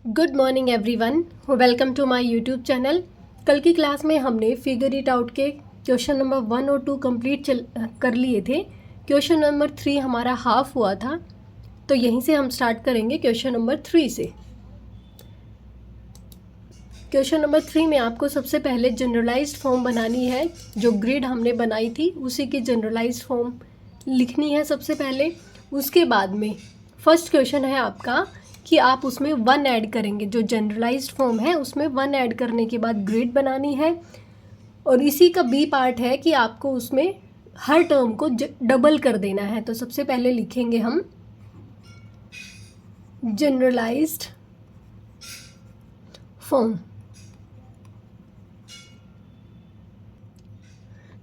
Good morning everyone, welcome to my YouTube channel. कल की class में हमने फिगर इट आउट के क्वेश्चन नंबर 1 और 2 कंप्लीट कर लिए थे। क्वेश्चन नंबर 3 हमारा हाफ हुआ था, तो यहीं से हम स्टार्ट करेंगे क्वेश्चन नंबर 3 से। क्वेश्चन नंबर 3 में आपको सबसे पहले जनरलाइज्ड फॉर्म बनानी है। जो ग्रिड हमने बनाई थी उसी की जनरलाइज्ड फॉर्म लिखनी है सबसे पहले। उसके बाद में फर्स्ट क्वेश्चन है आपका कि आप उसमें 1 ऐड करेंगे। जो जनरलाइज्ड फॉर्म है उसमें 1 ऐड करने के बाद ग्रिड बनानी है। और इसी का बी पार्ट है कि आपको उसमें हर टर्म को डबल कर देना है। तो सबसे पहले लिखेंगे हम जनरलाइज्ड फॉर्म।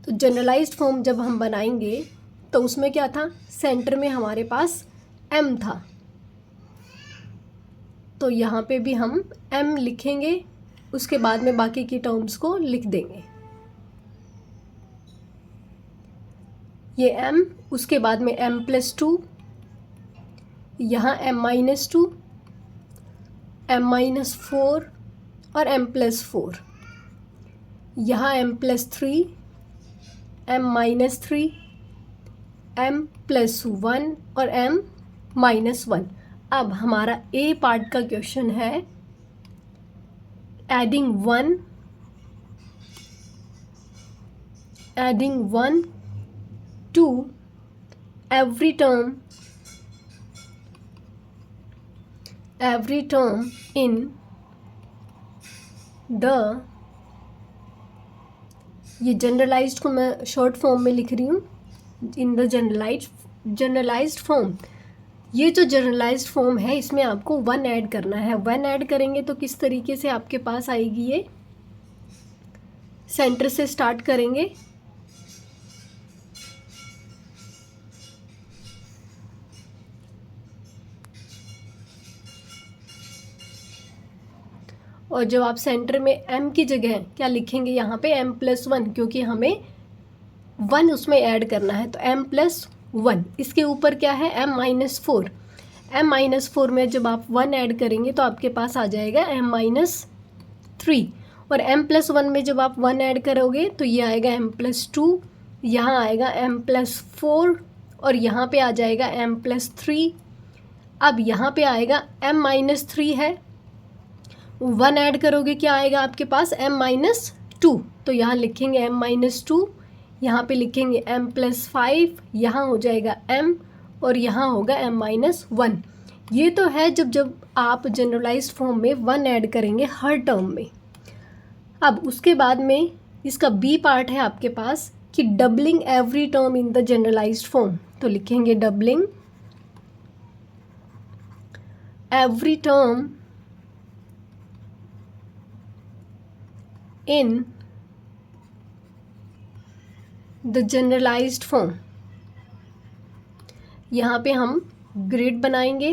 तो जनरलाइज्ड फॉर्म जब हम बनाएंगे तो उसमें क्या था, सेंटर में हमारे पास m था, तो यहाँ पे भी हम m लिखेंगे। उसके बाद में बाकी की टर्म्स को लिख देंगे। ये m, उसके बाद में m+2, यहाँ m-2, m-4 और m+4, यहाँ m+3, m-3, m+1 और m-1। अब हमारा ए पार्ट का क्वेश्चन है adding 1 to every term in the, ये जनरलाइज्ड को मैं शॉर्ट फॉर्म में लिख रही हूँ, इन द जनरलाइज्ड फॉर्म। ये जो जनरलाइज्ड फॉर्म है इसमें आपको 1 ऐड करना है। 1 ऐड करेंगे तो किस तरीके से आपके पास आएगी, ये सेंटर से स्टार्ट करेंगे। और जब आप सेंटर में m की जगह क्या लिखेंगे, यहाँ पे m+1, क्योंकि हमें 1 उसमें ऐड करना है। तो m+1, इसके ऊपर क्या है m-4। m-4 में जब आप 1 ऐड करेंगे तो आपके पास आ जाएगा m-3। और m+1 में जब आप 1 ऐड करोगे तो ये आएगा m+2, यहाँ आएगा m+4 और यहाँ पे आ जाएगा m+3। अब यहाँ पे आएगा m-3 है, 1 ऐड करोगे क्या आएगा आपके पास m-2। तो यहाँ लिखेंगे m-2, यहाँ पे लिखेंगे m+5, यहाँ हो जाएगा m और यहाँ होगा m-1। ये तो है जब आप जनरलाइज्ड फॉर्म में 1 ऐड करेंगे हर टर्म में। अब उसके बाद में इसका बी पार्ट है आपके पास कि doubling every term in the generalised form. तो लिखेंगे doubling every term in the generalised form. यहाँ पे हम ग्रिड बनाएंगे।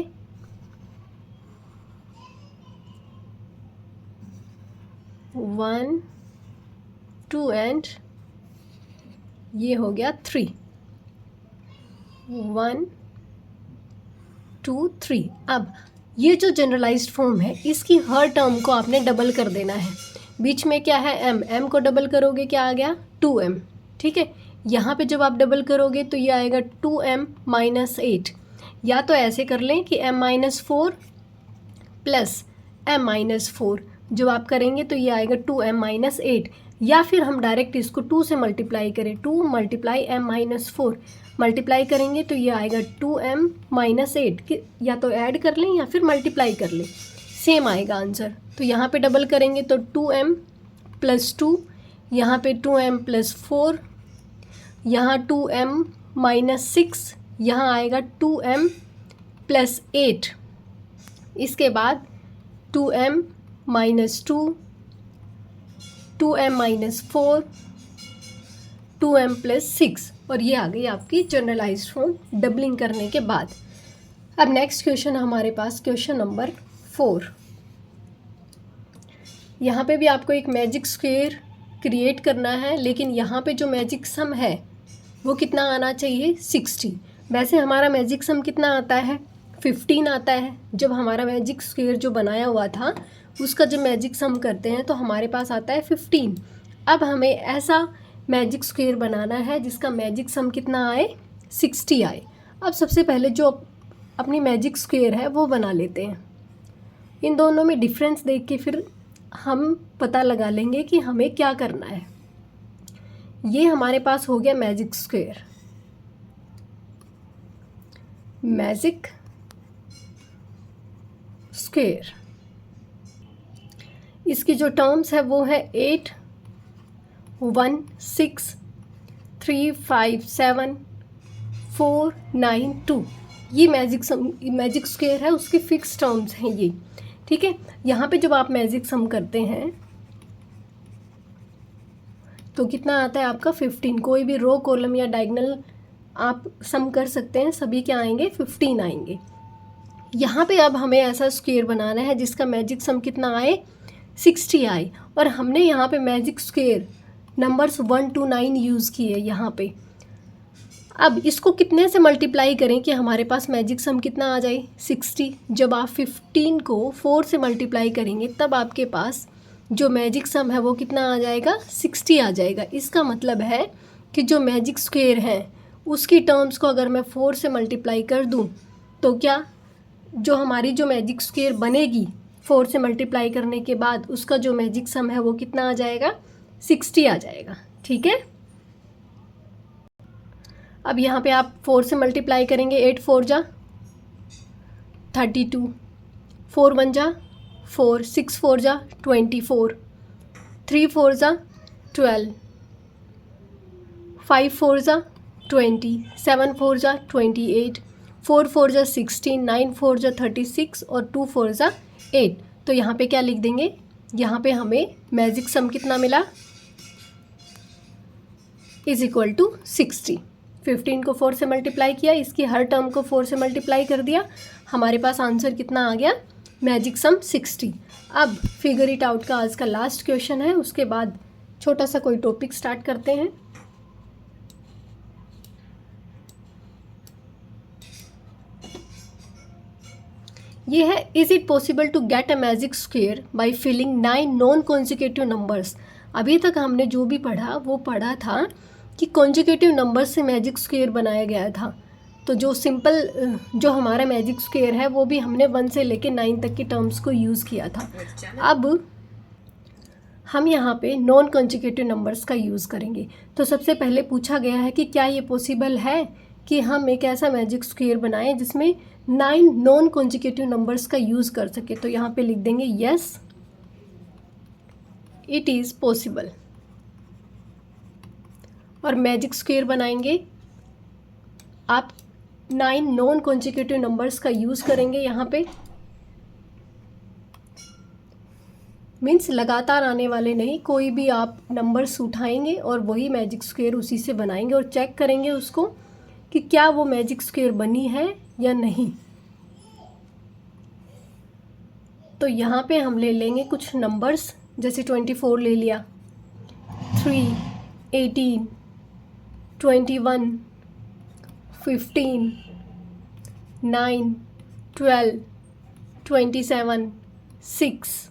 वन, 2 एंड ये हो गया 3। 1, 2, 3। अब ये जो जनरलाइज्ड फॉर्म है इसकी हर टर्म को आपने डबल कर देना है। बीच में क्या है m को डबल करोगे क्या आ गया 2m, ठीक है। यहाँ पे जब आप डबल करोगे तो ये आएगा 2m-8। या तो ऐसे कर लें कि m-4 प्लस m-4 जब आप करेंगे तो ये आएगा 2m-8, या फिर हम डायरेक्ट इसको 2 से मल्टीप्लाई करें। 2 × m-4 मल्टीप्लाई करेंगे तो ये आएगा 2m-8। या तो ऐड कर लें या फिर मल्टीप्लाई कर लें, सेम आएगा आंसर। तो यहाँ पे डबल करेंगे तो 2m+2, यहाँ पे 2m+4, यहाँ 2m-6, यहाँ आएगा 2m+8। इसके बाद 2m-2, 2m-4, 2m+6, और ये आ गई आपकी जनरलाइज्ड फॉर्म डबलिंग करने के बाद। अब नेक्स्ट क्वेश्चन हमारे पास क्वेश्चन नंबर 4। यहाँ पे भी आपको एक मैजिक स्क्वायर क्रिएट करना है, लेकिन यहाँ पे जो मैजिक सम है वो कितना आना चाहिए 60। वैसे हमारा मैजिक सम कितना आता है 15 आता है। जब हमारा मैजिक स्क्वायर जो बनाया हुआ था उसका जब मैजिक सम करते हैं तो हमारे पास आता है 15। अब हमें ऐसा मैजिक स्क्वायर बनाना है जिसका मैजिक सम कितना आए, 60 आए। अब सबसे पहले जो अपनी मैजिक स्क्वायर है वो बना लेते हैं। इन दोनों में डिफरेंस देख के फिर हम पता लगा लेंगे कि हमें क्या करना है। ये हमारे पास हो गया मैजिक स्क्वायर, मैजिक स्क्वायर। इसकी जो टर्म्स है वो है 8, 1, 6, 3, 5, 7, 4, 9, 2। ये मैजिक स्क्वायर है, उसके फिक्स टर्म्स हैं ये, ठीक है। यहाँ पे जब आप मैजिक सम करते हैं तो कितना आता है आपका 15। कोई भी रो कॉलम या डायगोनल आप सम कर सकते हैं, सभी क्या आएंगे 15 आएंगे। यहाँ पे अब हमें ऐसा स्क्वायर बनाना है जिसका मैजिक सम कितना आए, 60 आए। और हमने यहाँ पे magic square numbers 1 to 9 use किए यहाँ पे। अब इसको कितने से मल्टीप्लाई करें कि हमारे पास मैजिक सम कितना आ जाए, 60। जब आप 15 को 4 से मल्टीप्लाई करेंगे तब आपके पास जो मैजिक सम है वो कितना आ जाएगा, 60 आ जाएगा। इसका मतलब है कि जो मैजिक स्क्वायर है उसकी टर्म्स को अगर मैं 4 से मल्टीप्लाई कर दूं तो क्या जो हमारी जो मैजिक स्क्वायर बनेगी 4 से मल्टीप्लाई करने के बाद उसका जो मैजिक सम है वो कितना आ जाएगा, 60 आ जाएगा, ठीक है। अब यहाँ पे आप 4 से मल्टीप्लाई करेंगे, 8 4 जा 32, 4 1 जा 4, 6 4 जा 24, 3 4 जा 12, 5 4 जा 20, 7 4 जा 28, 4 4 जा 16, 9 4 जा 36 और 2 4 जा 8। तो यहाँ पे क्या लिख देंगे, यहाँ पे हमें मैजिक सम कितना मिला, इज इक्वल टू 60। 15 को 4 से मल्टीप्लाई किया, इसकी हर टर्म को 4 से मल्टीप्लाई कर दिया, हमारे पास आंसर कितना आ गया, मैजिक सम 60। अब फिगर इट आउट का आज का लास्ट क्वेश्चन है, उसके बाद छोटा सा कोई टॉपिक स्टार्ट करते हैं। ये है, is it possible to get a magic square by filling 9 non consecutive numbers. अभी तक हमने जो भी पढ़ा वो पढ़ा था कि कॉन्जिक्यूटिव नंबर से मैजिक स्क्वायर बनाया गया था। तो जो सिंपल जो हमारा मैजिक स्क्वायर है वो भी हमने 1 से लेके 9 तक की टर्म्स को यूज़ किया था। अब हम यहाँ पे नॉन कॉन्जिक्यूटिव नंबर्स का यूज़ करेंगे। तो सबसे पहले पूछा गया है कि क्या ये पॉसिबल है कि हम एक ऐसा मैजिक स्क्वायर बनाएं जिसमें 9 नॉन कॉन्जिक्यूटिव नंबर्स का यूज़ कर सके। तो यहाँ पे लिख देंगे यस इट इज़ पॉसिबल। और मैजिक स्क्वायर बनाएंगे, आप 9 नॉन कॉन्जिक्यूटिव नंबर्स का यूज़ करेंगे। यहाँ पे मीन्स लगातार आने वाले नहीं, कोई भी आप नंबर्स उठाएंगे और वही मैजिक स्क्वायर उसी से बनाएंगे और चेक करेंगे उसको कि क्या वो मैजिक स्क्वायर बनी है या नहीं। तो यहाँ पे हम ले लेंगे कुछ नंबर्स, जैसे 24 ले लिया, 3, 18, 21, 15, 9, 12, 27, 6।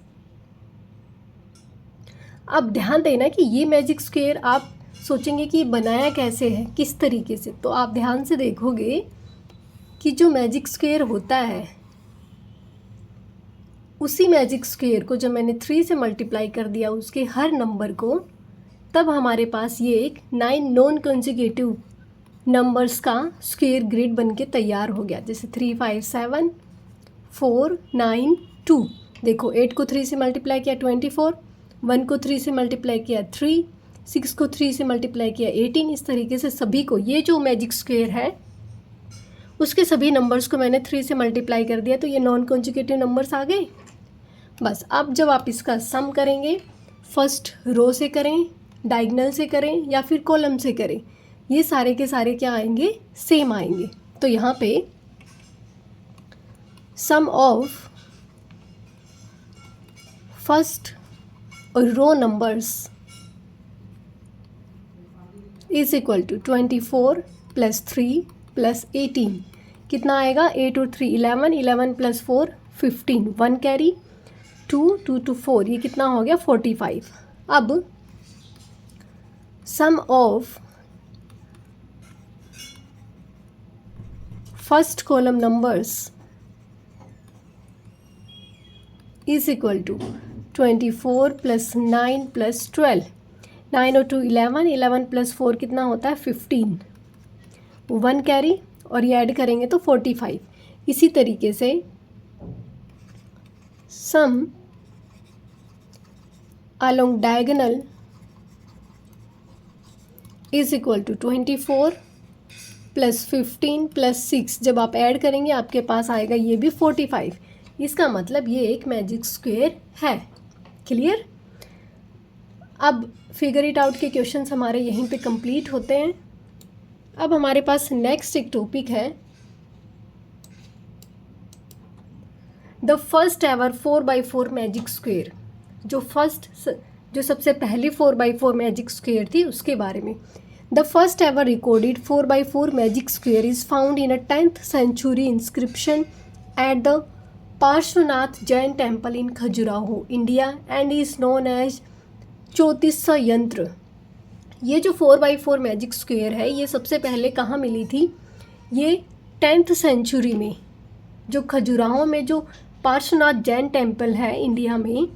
अब ध्यान देना कि ये मैजिक स्क्वायर आप सोचेंगे कि बनाया कैसे है, किस तरीके से। तो आप ध्यान से देखोगे कि जो मैजिक स्क्वायर होता है उसी मैजिक स्क्वायर को जब मैंने 3 से मल्टीप्लाई कर दिया उसके हर नंबर को, तब हमारे पास ये एक 9 नॉन कॉन्जिक्यूटिव नंबर्स का स्क्वायर ग्रिड बन के तैयार हो गया। जैसे 3 5 7 4 9 2। देखो 8 को 3 से मल्टीप्लाई किया 24, 1 को 3 से मल्टीप्लाई किया 3, 6 को 3 से मल्टीप्लाई किया 18। इस तरीके से सभी को, ये जो मैजिक स्क्वायर है उसके सभी नंबर्स को मैंने 3 से मल्टीप्लाई कर दिया, तो ये नॉन कॉन्जिक्यूटिव नंबर्स आ गए। बस अब जब आप इसका सम करेंगे, फर्स्ट रो से करें, डायगोनल से करें या फिर कॉलम से करें, ये सारे के सारे क्या आएंगे, सेम आएंगे। तो यहाँ पे sum of first row numbers is equal to 24 + 3 + 18। कितना आएगा, 8 और 3 11, 11 + 4 15, 1 कैरी, 2 2 to 4, ये कितना हो गया 45। अब sum of first column numbers is equal to 24 + 9 + 12, 9 और 2 11, 11 + 4 कितना होता है 15, 1 कैरी और ये ऐड करेंगे तो 45। इसी तरीके से सम along diagonal is equal to 24 + 15 + 6, जब आप ऐड करेंगे आपके पास आएगा ये भी 45। इसका मतलब ये एक मैजिक स्क्वायर है। क्लियर। अब फिगर इट आउट के क्वेश्चंस हमारे यहीं पे कंप्लीट होते हैं। अब हमारे पास नेक्स्ट एक टॉपिक है, the first ever 4x4 magic square. जो सबसे पहली 4x4 मैजिक स्क्वायर थी उसके बारे में। The first ever recorded 4x4 magic square is found in a 10th century inscription at the Parshvanath Jain temple in Khajuraho India and is known as Chautisa yantra. ये जो 4x4 magic square है ये सबसे पहले कहाँ मिली थी, ये 10th century में, जो खजुराहो में जो पार्श्वनाथ जैन टेम्पल है इंडिया में,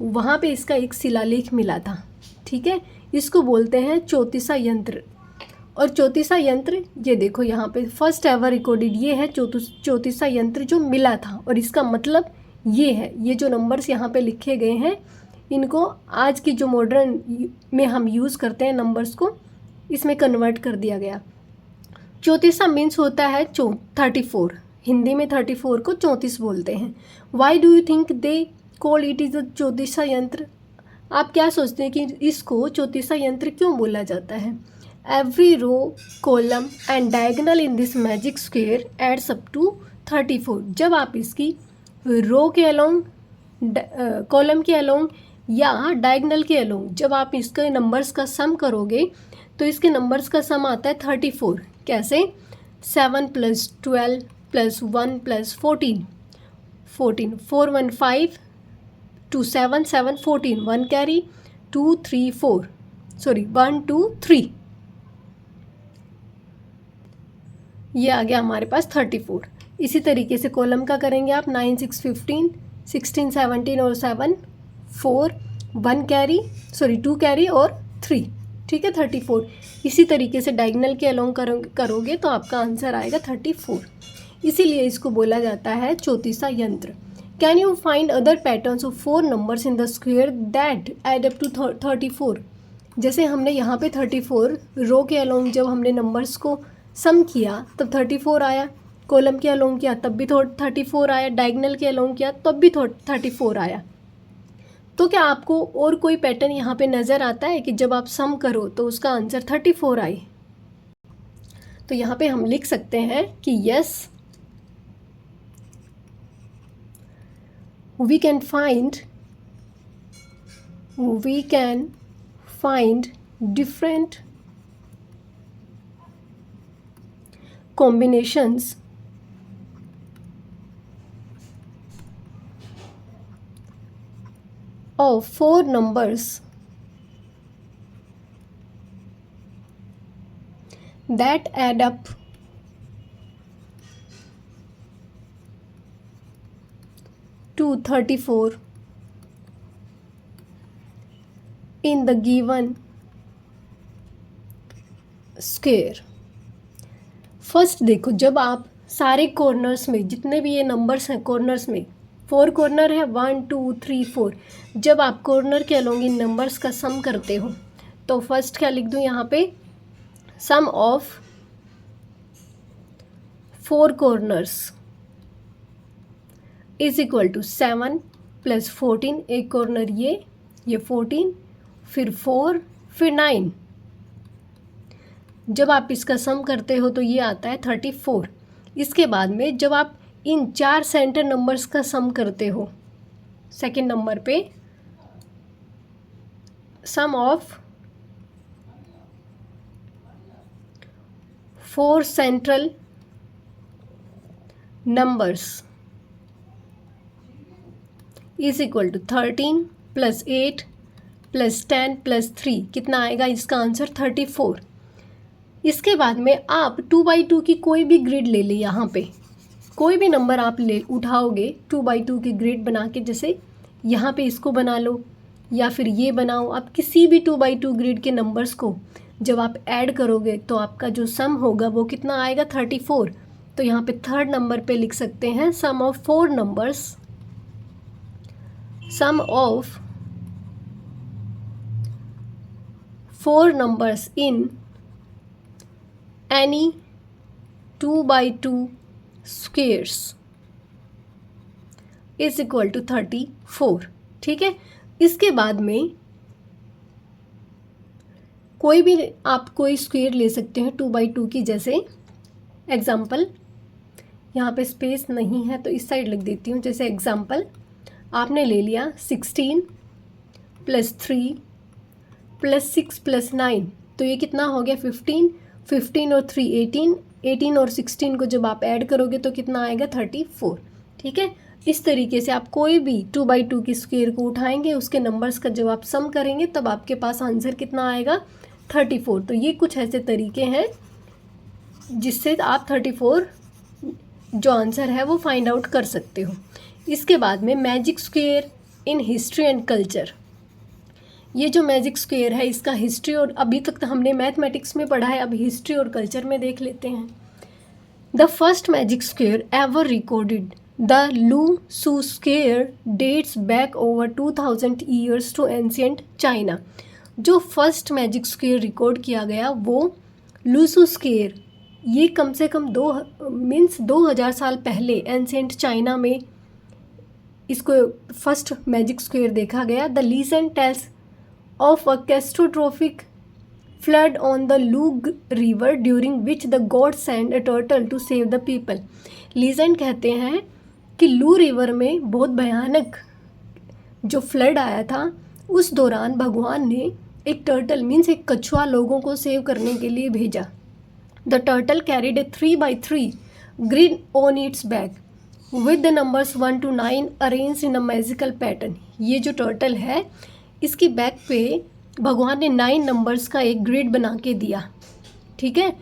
वहाँ पे इसका एक शिलालेख मिला था। ठीक है, इसको बोलते हैं चौतीसा यंत्र। और चौतीसा यंत्र ये देखो यहाँ पे फर्स्ट एवर रिकॉर्डेड ये है चौतीसा यंत्र जो मिला था। और इसका मतलब ये है, ये जो नंबर्स यहाँ पे लिखे गए हैं इनको आज की जो मॉडर्न में हम यूज़ करते हैं नंबर्स को, इसमें कन्वर्ट कर दिया गया। चौतीसा मीन्स होता है 34, हिंदी में 34 को 34 बोलते हैं। Why do you think they call it is a Chautisa yantra. आप क्या सोचते हैं कि इसको चौतीसा यंत्र क्यों बोला जाता है। Every row column and diagonal in this magic square adds up to 34। जब आप इसकी रो के अलोंग, कॉलम के अलोंग या डायगोनल के अलोंग जब आप इसके नंबर्स का सम करोगे तो इसके नंबर्स का सम आता है 34। कैसे, 7 + 12 + 1 + 14, 4 1 5 2 7 7 14, 1 कैरी, 2 3 4 सॉरी 1 2 3, ये आ गया हमारे पास 34। इसी तरीके से कॉलम का करेंगे आप 9 6 15, 16 17 और 7 4, 1 कैरी सॉरी 2 कैरी और 3, ठीक है 34। इसी तरीके से डायगोनल के अलोंग करोगे तो आपका आंसर आएगा 34। इसीलिए इसको बोला जाता है चौतीसा यंत्र। Can you find other patterns of 4 numbers in the square that add up to 34। जैसे हमने यहाँ पे 34 रो के अलोंग जब हमने नंबर्स को सम किया तब 34 आया, कॉलम के अलोंग किया तब भी 34 आया, डायगोनल के अलोंग किया तब भी 34 आया। तो क्या आपको और कोई पैटर्न यहाँ पे नज़र आता है कि जब आप सम करो तो उसका आंसर 34 आए। तो यहाँ पे हम लिख सकते हैं कि yes, we can find different combinations of 4 numbers that add up to 34 in the given square. First देखो, जब आप सारे कॉर्नर्स में जितने भी ये नंबर्स हैं कॉर्नर्स में 4 कॉर्नर है 1 2 3 4, जब आप कॉर्नर के अलोंग इन नंबर्स का सम करते हो तो फर्स्ट क्या लिख दूँ यहाँ पे, sum of 4 corners is equal to 7 + 14, एक कॉर्नर ये 14 फिर 4 फिर 9, जब आप इसका सम करते हो तो ये आता है 34। इसके बाद में जब आप इन 4 सेंटर नंबर्स का सम करते हो, सेकंड नंबर पे sum of 4 central numbers is equal to 13 plus 8 plus 10 plus 3, कितना आएगा इसका आंसर 34। इसके बाद में आप 2/2 की कोई भी ग्रिड ले ली, यहाँ पे कोई भी नंबर आप ले उठाओगे 2/2 की ग्रिड बना के, जैसे यहाँ पे इसको बना लो या फिर ये बनाओ, आप किसी भी 2/2 ग्रिड के नंबर्स को जब आप ऐड करोगे तो आपका जो सम होगा वो कितना आएगा 34। तो यहाँ पे थर्ड नंबर पे लिख सकते हैं sum of 4 numbers, sum of 4 numbers in any 2/2 squares is equal to 34। ठीक है, इसके बाद में कोई भी आप कोई स्क्वेयर ले सकते हैं 2/2 की, जैसे एग्जाम्पल यहाँ पे स्पेस नहीं है तो इस साइड लिख देती हूँ। जैसे एग्जाम्पल आपने ले लिया 16 + 3 + 6 + 9, तो ये कितना हो गया 15, 15 और 3 18, 18 और 16 को जब आप ऐड करोगे तो कितना आएगा 34। ठीक है, इस तरीके से आप कोई भी 2/2 की स्क्वेयर को उठाएंगे, उसके नंबर्स का जब आप सम करेंगे तब आपके पास आंसर कितना आएगा 34। तो ये कुछ ऐसे तरीके हैं जिससे आप 34 जो आंसर है वो फाइंड आउट कर सकते हो। इसके बाद में magic square in history and culture. ये जो मैजिक स्क्वेयर है इसका हिस्ट्री, और अभी तक तो हमने मैथमेटिक्स में पढ़ा है, अब हिस्ट्री और कल्चर में देख लेते हैं। The first magic square ever recorded, the Lo Shu square, dates back over 2000 years to ancient China. जो फर्स्ट मैजिक स्क्वेयर रिकॉर्ड किया गया वो लूसू स्क्वेयर, ये कम से कम 2000 साल पहले एंशिएंट चाइना में इसको फर्स्ट मैजिक स्क्वेयर देखा गया। The legend tells of a catastrophic flood on the Luo river during which the god send a turtle to save the people. Legend कहते हैं कि लू रिवर में बहुत भयानक जो फ्लड आया था, उस दौरान भगवान ने एक टर्टल मीन्स एक कछुआ लोगों को सेव करने के लिए भेजा। The turtle carried A 3/3 grid on it's back with the numbers 1 to 9 arrange in a magical pattern. ये जो टर्टल है इसकी बैक पे भगवान ने 9 नंबर्स का एक ग्रिड बना के दिया। ठीक है,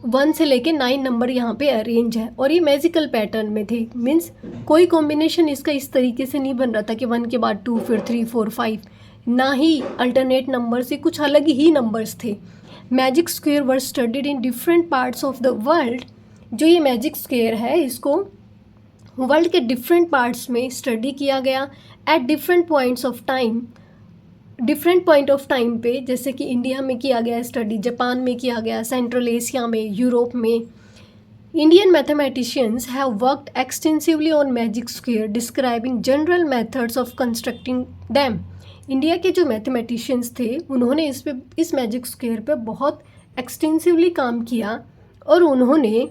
1 से लेके 9 नंबर यहाँ पे अरेंज है और ये मैजिकल पैटर्न में थे, मीन्स कोई कॉम्बिनेशन इसका इस तरीके से नहीं बन रहा था कि 1 के बाद 2 फिर 3 4 5, ना ही अल्टरनेट नंबर से, कुछ अलग ही नंबर्स थे। Magic square were studied in different parts of the world. जो ये मैजिक स्क्वेयर है इसको वर्ल्ड के डिफरेंट पार्ट्स में स्टडी किया गया at different points of time, different point of time पे, जैसे कि इंडिया में किया गया स्टडी, जापान में किया गया, सेंट्रल एशिया में, यूरोप में। Indian mathematicians have worked extensively on magic square describing general methods of constructing them. India के जो मैथमेटिशियंस थे उन्होंने इस मैजिक स्क्वेयर पे बहुत एक्सटेंसिवली काम किया और उन्होंने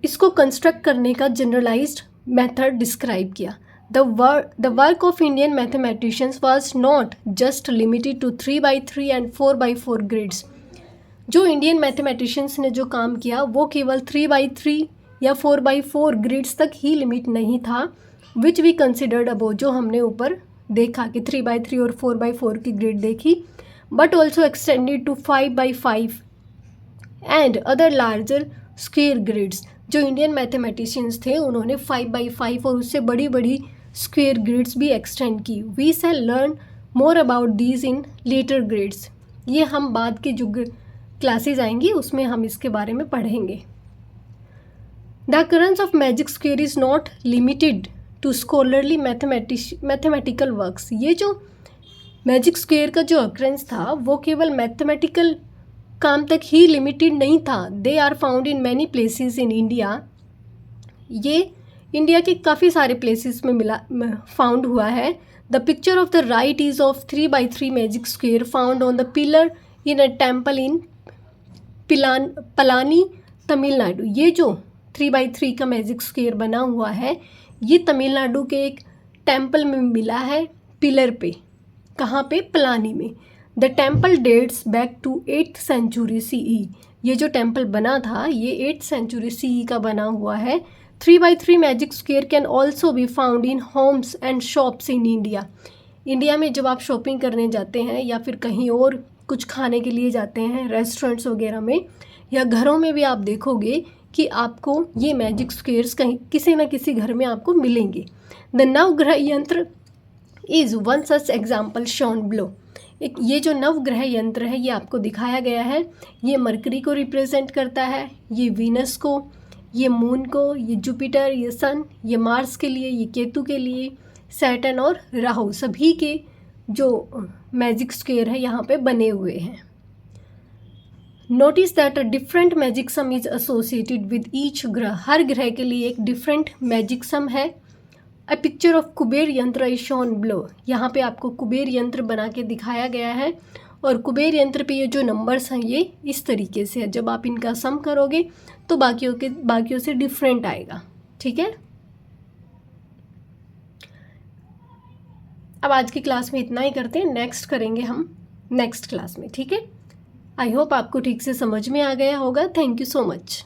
इसको कंस्ट्रक्ट करने का जनरलाइज्ड मेथड डिस्क्राइब किया। The work of Indian mathematicians was not just limited to 3/3 and 4/4 grids. जो इंडियन मैथमेटिशियंस ने जो काम किया वो केवल 3/3 या 4/4 ग्रिड्स तक ही लिमिट नहीं था, विच वी कंसिडर्ड अबो, जो हमने ऊपर देखा कि 3/3 और 4/4 की ग्रिड देखी, but also extended to 5/5 and other larger square grids. जो इंडियन मैथमेटिशियंस थे उन्होंने 5/5 और उससे बड़ी बड़ी स्क्वेयर ग्रिड्स भी एक्सटेंड की। We shall learn more about these in later grids. ये हम बाद के जो क्लासेज आएंगी उसमें हम इसके बारे में पढ़ेंगे। The occurrence of magic square is not limited to scholarly mathematical works. ये जो मैजिक स्क्वेयर का जो अकरेंस था वो केवल मैथमेटिकल काम तक ही लिमिटेड नहीं था। They are found in many places in India. ये इंडिया के काफ़ी सारे प्लेसेस में फाउंड हुआ है। The picture of the right is of 3/3 magic square found on the pillar in a temple in Palani Tamil Nadu. ये जो 3/3 का मैजिक स्क्वेयर बना हुआ है ये तमिलनाडु के एक टेम्पल में मिला है, पिलर पे। कहाँ पे? पलानी में। The temple dates back to 8th century CE। ये जो टेम्पल बना था ये 8th सेंचुरी CE का बना हुआ है। 3x3 magic square can also be found in homes and shops in India. India में जब आप शॉपिंग करने जाते हैं या फिर कहीं और कुछ खाने के लिए जाते हैं रेस्टोरेंट्स वगैरह में या घरों में भी आप देखोगे कि आपको ये मैजिक स्क्वेयर्स कहीं किसी न किसी घर में आपको मिलेंगे। The Navagraha yantra is one such example shown below. एक ये जो नवग्रह यंत्र है ये आपको दिखाया गया है। ये मरकरी को रिप्रेजेंट करता है, ये वीनस को, ये मून को, ये जुपिटर, ये सन, ये मार्स के लिए, ये केतु के लिए, सैटर्न और राहु सभी के जो मैजिक स्क्वायर है यहाँ पे बने हुए हैं। Notice that a different magic some is associated with each ग्रह। हर ग्रह के लिए एक डिफरेंट मैजिक सम है। अ पिक्चर ऑफ कुबेर यंत्र इज शोन बिलो। यहाँ पे आपको कुबेर यंत्र बना के दिखाया गया है और कुबेर यंत्र पे ये जो नंबर्स हैं ये इस तरीके से है। जब आप इनका सम करोगे तो बाकियों से डिफरेंट आएगा। ठीक है, अब आज की क्लास में इतना ही करते हैं, नेक्स्ट करेंगे हम नेक्स्ट क्लास में। ठीक है, आई होप आपको ठीक से समझ में आ गया होगा। Thank you so much.